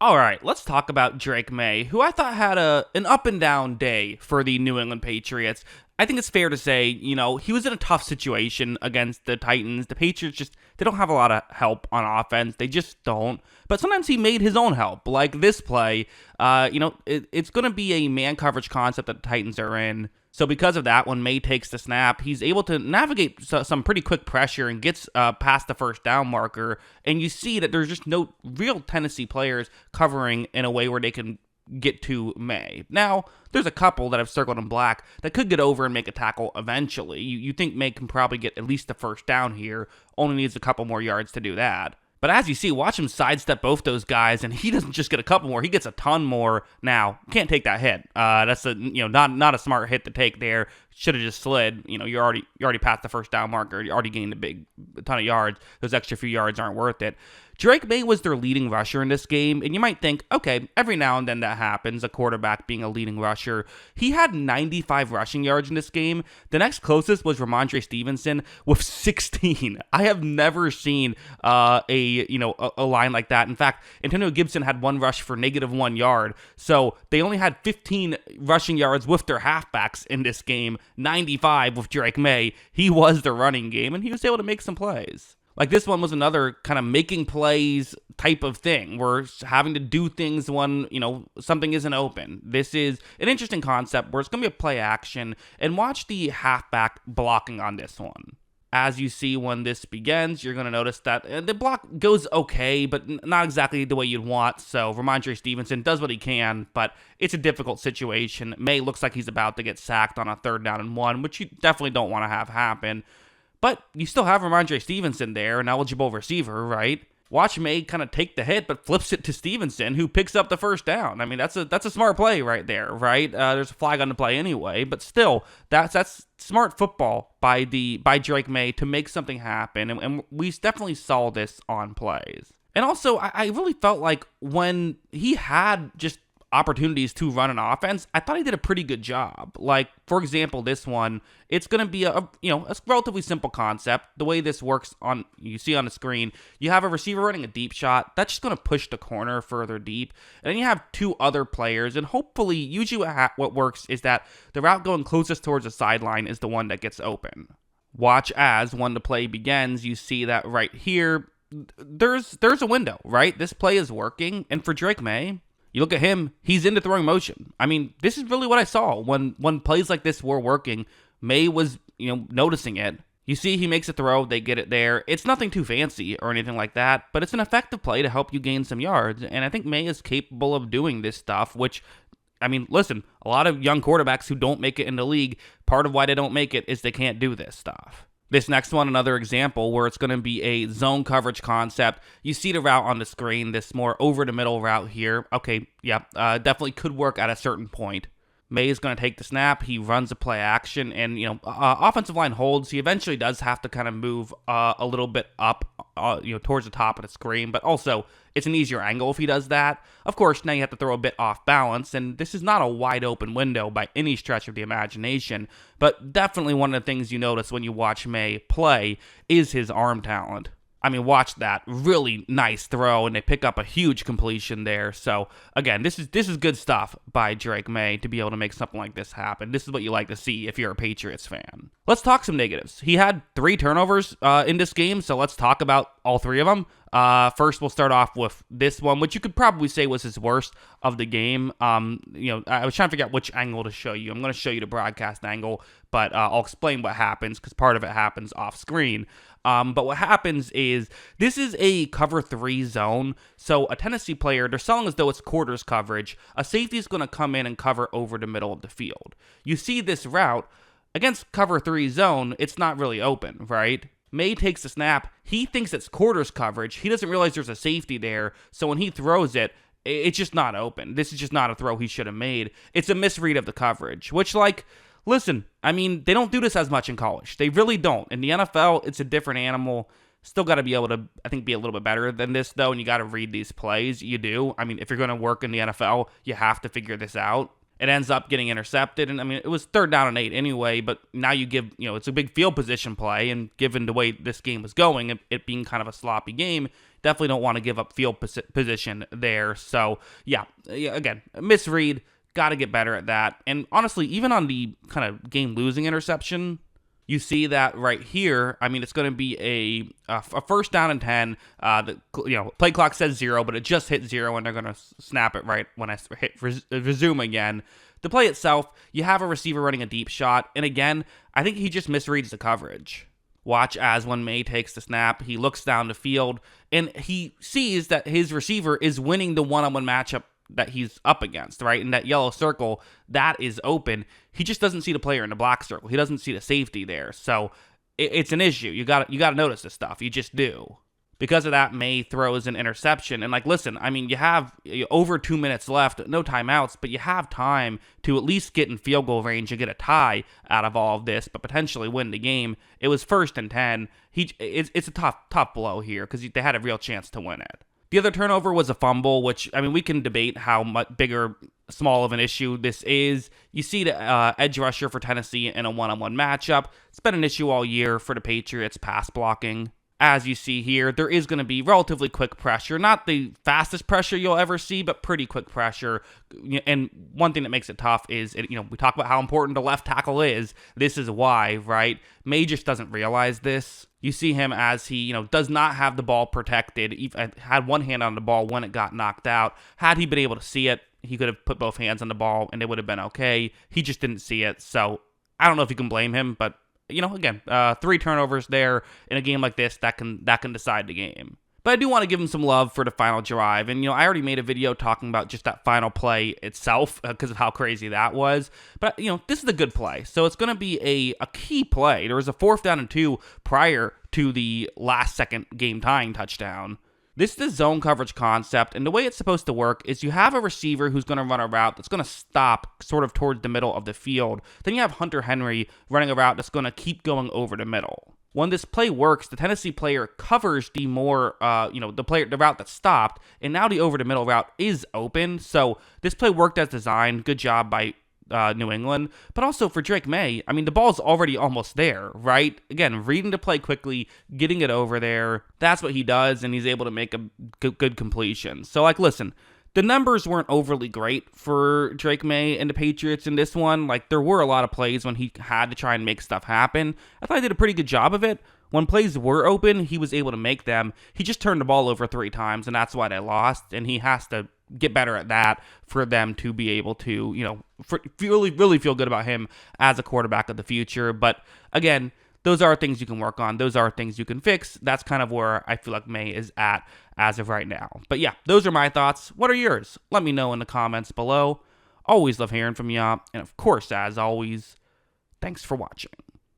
All right, let's talk about Drake Maye, who I thought had an up and down day for the New England Patriots. I think it's fair to say, he was in a tough situation against the Titans. The Patriots they don't have a lot of help on offense. They just don't. But sometimes he made his own help, like this play. It's going to be a man coverage concept that the Titans are in. So because of that, when Maye takes the snap, he's able to navigate some pretty quick pressure and gets past the first down marker. And you see that there's just no real Tennessee players covering in a way where they can get to Maye. Now, there's a couple that I've circled in black that could get over and make a tackle eventually. You think Maye can probably get at least the first down here, only needs a couple more yards to do that. But as you see, watch him sidestep both those guys, and he doesn't just get a couple more; he gets a ton more. Now, can't take that hit. That's not a smart hit to take there. Should have just slid. You already passed the first down marker. You already gained a ton of yards. Those extra few yards aren't worth it. Drake Maye was their leading rusher in this game, and you might think, okay, every now and then that happens, a quarterback being a leading rusher. He had 95 rushing yards in this game. The next closest was Ramondre Stevenson with 16. I have never seen a line like that. In fact, Antonio Gibson had one rush for -1 yard, so they only had 15 rushing yards with their halfbacks in this game, 95 with Drake Maye. He was the running game, and he was able to make some plays. Like this one was another kind of making plays type of thing. We're having to do things when, something isn't open. This is an interesting concept where it's going to be a play action, and watch the halfback blocking on this one. As you see when this begins, you're going to notice that the block goes okay, but not exactly the way you'd want. So Ramondre Stevenson does what he can, but it's a difficult situation. Maye looks like he's about to get sacked on a 3rd down and 1, which you definitely don't want to have happen. But you still have Ramondre Stevenson there, an eligible receiver, right? Watch Maye kind of take the hit, but flips it to Stevenson, who picks up the first down. I mean, that's a smart play right there, right? There's a flag on the play anyway, but still, that's smart football by Drake Maye to make something happen, and we definitely saw this on plays. And also, I really felt like when he had just opportunities to run an offense, I thought he did a pretty good job. Like, for example, this one, it's going to be a relatively simple concept. The way this works you see on the screen, you have a receiver running a deep shot. That's just going to push the corner further deep. And then you have 2 other players, and hopefully, usually what works is that the route going closest towards the sideline is the one that gets open. Watch as when the play begins, you see that right here, there's a window, right? This play is working, and for Drake Maye, you look at him, he's into throwing motion. I mean, this is really what I saw when plays like this were working. Maye was, noticing it. You see he makes a throw, they get it there. It's nothing too fancy or anything like that, but it's an effective play to help you gain some yards. And I think Maye is capable of doing this stuff, which, I mean, listen, a lot of young quarterbacks who don't make it in the league, part of why they don't make it is they can't do this stuff. This next one, another example where it's going to be a zone coverage concept. You see the route on the screen, this more over-the-middle route here. Okay, yeah, definitely could work at a certain point. Maye is going to take the snap. He runs a play action, and offensive line holds. He eventually does have to kind of move a little bit up, towards the top of the screen. But also, it's an easier angle if he does that. Of course, now you have to throw a bit off balance, and this is not a wide open window by any stretch of the imagination. But definitely one of the things you notice when you watch Maye play is his arm talent. I mean, watch that really nice throw, and they pick up a huge completion there. So again, this is good stuff by Drake Maye to be able to make something like this happen. This is what you like to see if you're a Patriots fan. Let's talk some negatives. He had 3 turnovers in this game, so let's talk about all 3 of them. First, we'll start off with this one, which you could probably say was his worst of the game. I was trying to figure out which angle to show you. I'm going to show you the broadcast angle, but I'll explain what happens because part of it happens off screen. But what happens is this is a cover 3 zone. So a Tennessee player, they're selling as though it's quarters coverage. A safety is going to come in and cover over the middle of the field. You see this route against cover 3 zone. It's not really open, right? Maye takes the snap. He thinks it's quarters coverage. He doesn't realize there's a safety there. So when he throws it, it's just not open. This is just not a throw he should have made. It's a misread of the coverage, which, listen, I mean, they don't do this as much in college. They really don't. In the NFL, it's a different animal. Still got to be able to, I think, be a little bit better than this, though, and you got to read these plays. You do. I mean, if you're going to work in the NFL, you have to figure this out. It ends up getting intercepted, and I mean, it was 3rd down and 8 anyway, but now you give, it's a big field position play, and given the way this game was going, it being kind of a sloppy game, definitely don't want to give up field position there. So, yeah, again, misread, got to get better at that. And honestly, even on the kind of game-losing interception, you see that right here. I mean, it's going to be a 1st down and 10. Play clock says 0, but it just hit 0, and they're going to snap it right when I hit resume again. The play itself, you have a receiver running a deep shot, and again, I think he just misreads the coverage. Watch as when Maye takes the snap, he looks down the field, and he sees that his receiver is winning the one-on-one matchup that he's up against, right? In that yellow circle, that is open. He just doesn't see the player in the black circle. He doesn't see the safety there. So it's an issue. You got to notice this stuff. You just do. Because of that, Maye throws an interception. And listen, I mean, you have over 2 minutes left, no timeouts, but you have time to at least get in field goal range and get a tie out of all of this, but potentially win the game. It was 1st and 10. It's a tough blow here because they had a real chance to win it. The other turnover was a fumble, which, I mean, we can debate how much bigger, small of an issue this is. You see the edge rusher for Tennessee in a one-on-one matchup. It's been an issue all year for the Patriots, pass blocking. As you see here, there is going to be relatively quick pressure. Not the fastest pressure you'll ever see, but pretty quick pressure. And one thing that makes it tough is, we talk about how important the left tackle is. This is why, right? Maye just doesn't realize this. You see him as he, does not have the ball protected. He had one hand on the ball when it got knocked out. Had he been able to see it, he could have put both hands on the ball and it would have been okay. He just didn't see it. So I don't know if you can blame him, but again, 3 turnovers there in a game like this that can decide the game. But I do want to give him some love for the final drive. And, I already made a video talking about just that final play itself because of how crazy that was. But, this is a good play. So it's going to be a key play. There was a 4th down and 2 prior to the last second game tying touchdown. This is the zone coverage concept, and the way it's supposed to work is you have a receiver who's going to run a route that's going to stop sort of towards the middle of the field. Then you have Hunter Henry running a route that's going to keep going over the middle. When this play works, the Tennessee player covers the the route that stopped, and now the over the middle route is open. So this play worked as designed. Good job by New England, but also for Drake Maye, I mean, the ball's already almost there, right? Again, reading the play quickly, getting it over there, that's what he does, and he's able to make a good completion. So, listen, the numbers weren't overly great for Drake Maye and the Patriots in this one. There were a lot of plays when he had to try and make stuff happen. I thought he did a pretty good job of it. When plays were open, he was able to make them. He just turned the ball over 3 times, and that's why they lost, and he has to get better at that for them to be able to, really feel good about him as a quarterback of the future. But again, those are things you can work on. Those are things you can fix. That's kind of where I feel like Maye is at as of right now. But yeah, those are my thoughts. What are yours? Let me know in the comments below. Always love hearing from y'all. And of course, as always, thanks for watching.